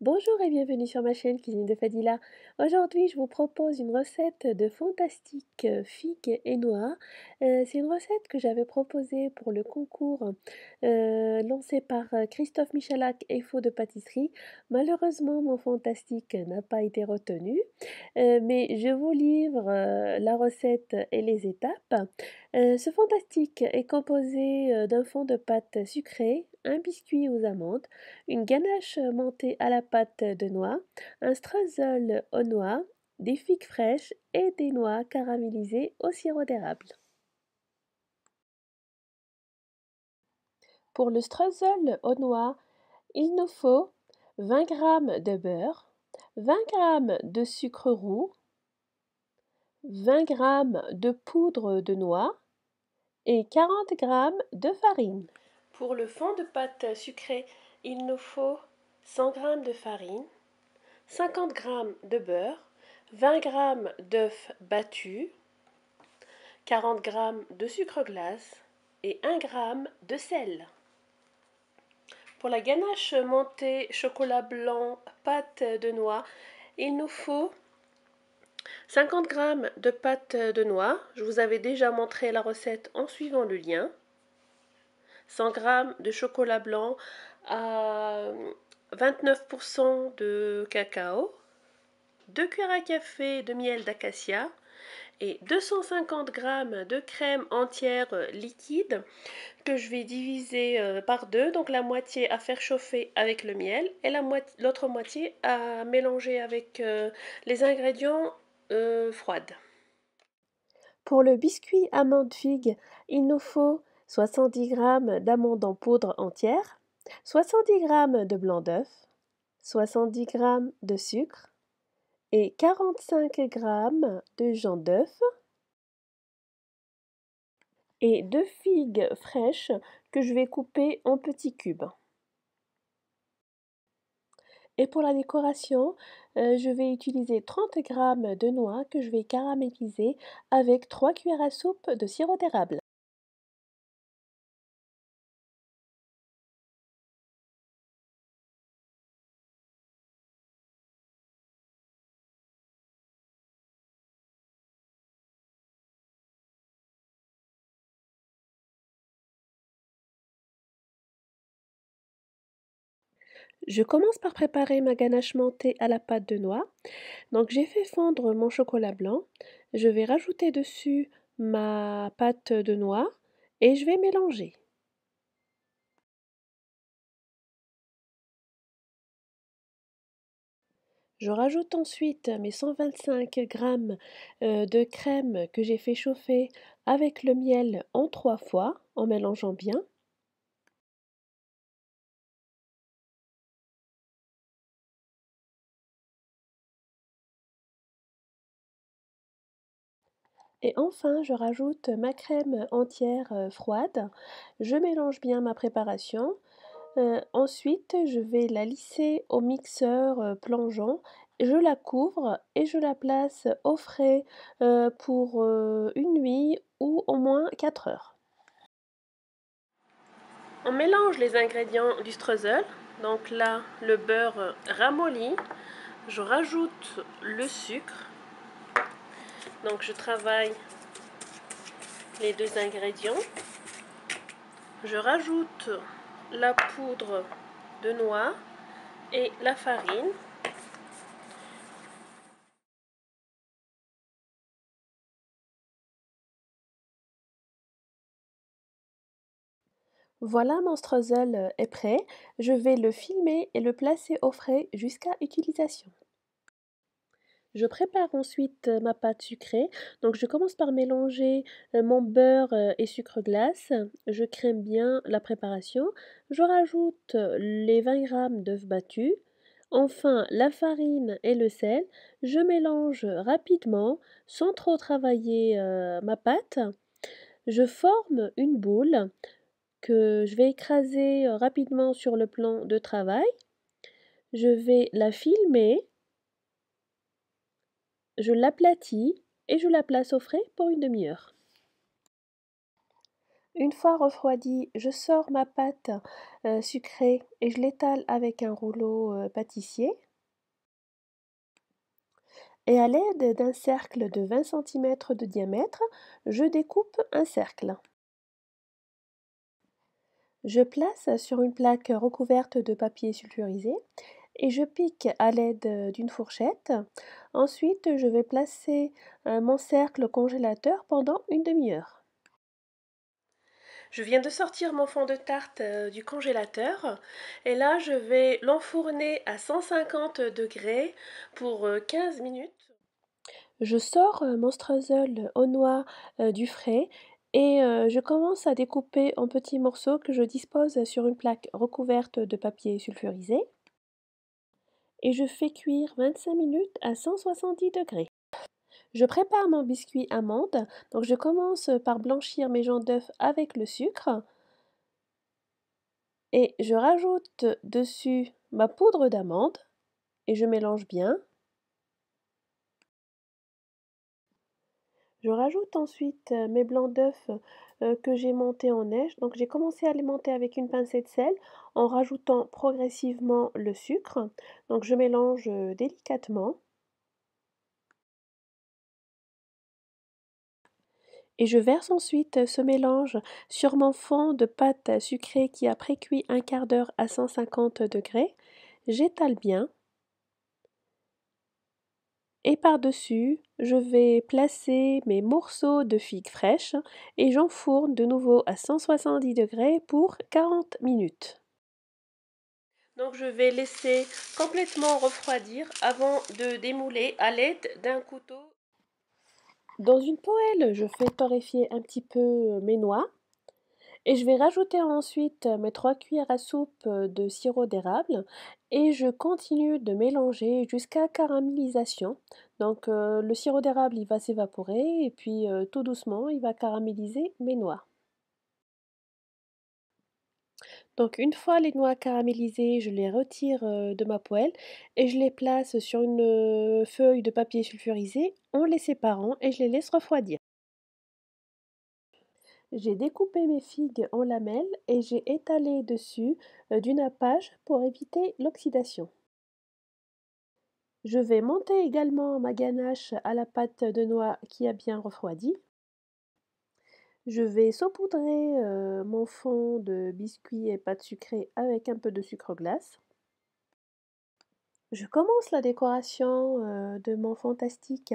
Bonjour et bienvenue sur ma chaîne Cuisine de Fadila. Aujourd'hui, je vous propose une recette de fantastique figues et noix. C'est une recette que j'avais proposée pour le concours lancé par Christophe Michalak et Faux de pâtisserie. Malheureusement, mon fantastique n'a pas été retenu, mais je vous livre la recette et les étapes. Ce fantastique est composé d'un fond de pâte sucrée, un biscuit aux amandes, une ganache montée à la pâte de noix, un streusel aux noix, des figues fraîches et des noix caramélisées au sirop d'érable. Pour le streusel aux noix, il nous faut 20 g de beurre, 20 g de sucre roux, 20 g de poudre de noix et 40 g de farine. Pour le fond de pâte sucrée, il nous faut 100 g de farine, 50 g de beurre, 20 g d'œufs battus, 40 g de sucre glace et 1 g de sel. Pour la ganache montée chocolat blanc pâte de noix, il nous faut 50 g de pâte de noix. Je vous avais déjà montré la recette en suivant le lien. 100 g de chocolat blanc à 29% de cacao, 2 cuillères à café de miel d'acacia et 250 g de crème entière liquide que je vais diviser par deux, donc la moitié à faire chauffer avec le miel et l'autre moitié à mélanger avec les ingrédients froides. Pour le biscuit amande figue, il nous faut 70 g d'amandes en poudre entière, 70 g de blanc d'œuf, 70 g de sucre et 45 g de jaune d'œuf et 2 figues fraîches que je vais couper en petits cubes. Et pour la décoration, je vais utiliser 30 g de noix que je vais caraméliser avec 3 cuillères à soupe de sirop d'érable. Je commence par préparer ma ganache mentée à la pâte de noix. Donc j'ai fait fondre mon chocolat blanc. Je vais rajouter dessus ma pâte de noix et je vais mélanger. Je rajoute ensuite mes 125 g de crème que j'ai fait chauffer avec le miel en 3 fois en mélangeant bien. Et enfin, je rajoute ma crème entière froide. Je mélange bien ma préparation. Ensuite, je vais la lisser au mixeur plongeant. Je la couvre et je la place au frais pour une nuit ou au moins 4 heures. On mélange les ingrédients du streusel. Donc là, le beurre ramolli. Je rajoute le sucre. Donc je travaille les deux ingrédients. Je rajoute la poudre de noix et la farine. Voilà, mon streusel est prêt. Je vais le filmer et le placer au frais jusqu'à utilisation. Je prépare ensuite ma pâte sucrée. Donc je commence par mélanger mon beurre et sucre glace. Je crème bien la préparation. Je rajoute les 20 g d'œufs battus. Enfin, la farine et le sel. Je mélange rapidement sans trop travailler ma pâte. Je forme une boule que je vais écraser rapidement sur le plan de travail. Je vais la filmer, je l'aplatis et je la place au frais pour une demi-heure. Une fois refroidie, je sors ma pâte sucrée et je l'étale avec un rouleau pâtissier. Et à l'aide d'un cercle de 20 cm de diamètre, je découpe un cercle. Je place sur une plaque recouverte de papier sulfurisé et je pique à l'aide d'une fourchette. Ensuite, je vais placer mon cercle au congélateur pendant une demi-heure. Je viens de sortir mon fond de tarte du congélateur et là je vais l'enfourner à 150 degrés pour 15 minutes. Je sors mon streusel aux noix du frais et je commence à découper en petits morceaux que je dispose sur une plaque recouverte de papier sulfurisé et je fais cuire 25 minutes à 170 degrés. Je prépare mon biscuit amande, donc je commence par blanchir mes jaunts d'œufs avec le sucre et je rajoute dessus ma poudre d'amande et je mélange bien. Je rajoute ensuite mes blancs d'œufs que j'ai montés en neige. Donc j'ai commencé à les monter avec une pincée de sel en rajoutant progressivement le sucre. Donc je mélange délicatement et je verse ensuite ce mélange sur mon fond de pâte sucrée qui a précuit un quart d'heure à 150 degrés. J'étale bien. Et par-dessus, je vais placer mes morceaux de figues fraîches et j'enfourne de nouveau à 170 degrés pour 40 minutes. Donc je vais laisser complètement refroidir avant de démouler à l'aide d'un couteau. Dans une poêle, je fais torréfier un petit peu mes noix. Et je vais rajouter ensuite mes 3 cuillères à soupe de sirop d'érable et je continue de mélanger jusqu'à caramélisation. Donc le sirop d'érable il va s'évaporer et puis tout doucement il va caraméliser mes noix. Donc une fois les noix caramélisées, je les retire de ma poêle et je les place sur une feuille de papier sulfurisé en les séparant et je les laisse refroidir. J'ai découpé mes figues en lamelles et j'ai étalé dessus du nappage pour éviter l'oxydation. Je vais monter également ma ganache à la pâte de noix qui a bien refroidi. Je vais saupoudrer mon fond de biscuits et pâte sucrée avec un peu de sucre glace. Je commence la décoration de mon fantastique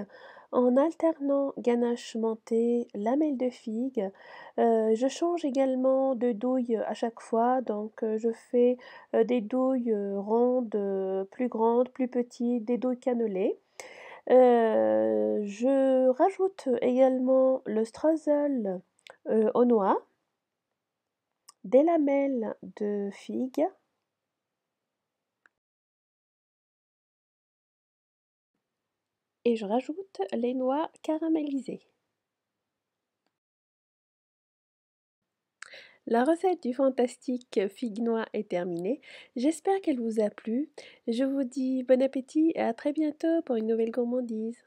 en alternant ganache mentée, lamelles de figues. Je change également de douille à chaque fois, donc je fais des douilles rondes, plus grandes, plus petites, des douilles cannelées. Je rajoute également le streusel aux noix, des lamelles de figues. Et je rajoute les noix caramélisées. La recette du fantastique figue noix est terminée. J'espère qu'elle vous a plu. Je vous dis bon appétit et à très bientôt pour une nouvelle gourmandise.